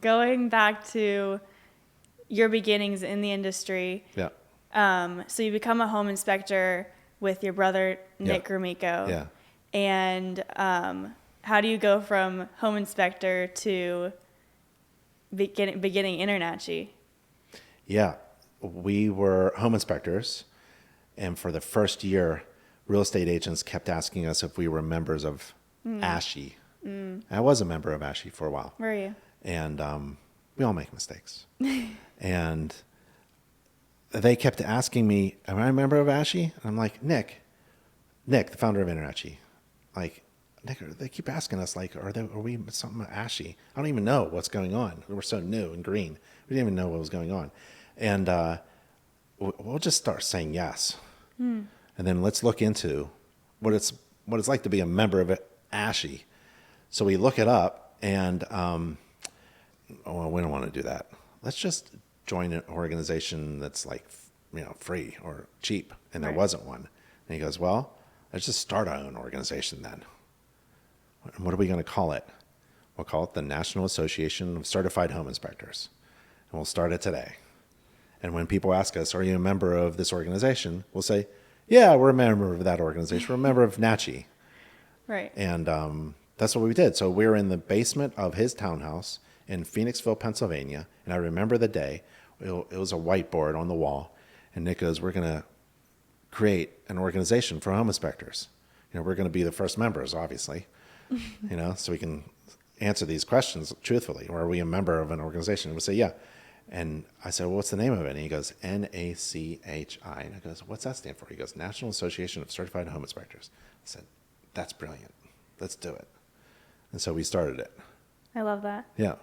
going back to your beginnings in the industry. Yeah. So you become a home inspector with your brother, Nick Gromicko. Yeah. And how do you go from home inspector to beginning InterNACHI? Yeah. We were home inspectors. And for the first year, real estate agents kept asking us if we were members of ASHI. I was a member of ASHI for a while. Where are you? And we all make mistakes. And they kept asking me, am I a member of ASHI? And I'm like, Nick, the founder of InterNACHI. Like, Nick, they keep asking us, like, are we something at ASHI? I don't even know what's going on. We're so new and green. We didn't even know what was going on. And we'll just start saying yes. And then let's look into what it's like to be a member of ASHI. So we look it up, and well, we don't want to do that. Let's just join an organization that's like, free or cheap. And there wasn't one. And he goes, well, let's just start our own organization then. And what are we going to call it? We'll call it the National Association of Certified Home Inspectors. And we'll start it today. And when people ask us, are you a member of this organization? We'll say, yeah, we're a member of that organization. We're a member of NACHI. Right. And that's what we did. So we were in the basement of his townhouse in Phoenixville, Pennsylvania. And I remember the day. It was a whiteboard on the wall. And Nick goes, we're going to create an organization for home inspectors. We're going to be the first members, obviously, so we can answer these questions truthfully. Or are we a member of an organization? And we say, yeah. And I said, well, what's the name of it? And he goes, NACHI. And I goes, what's that stand for? He goes, National Association of Certified Home Inspectors. I said, that's brilliant. Let's do it. And so we started it. I love that. Yeah.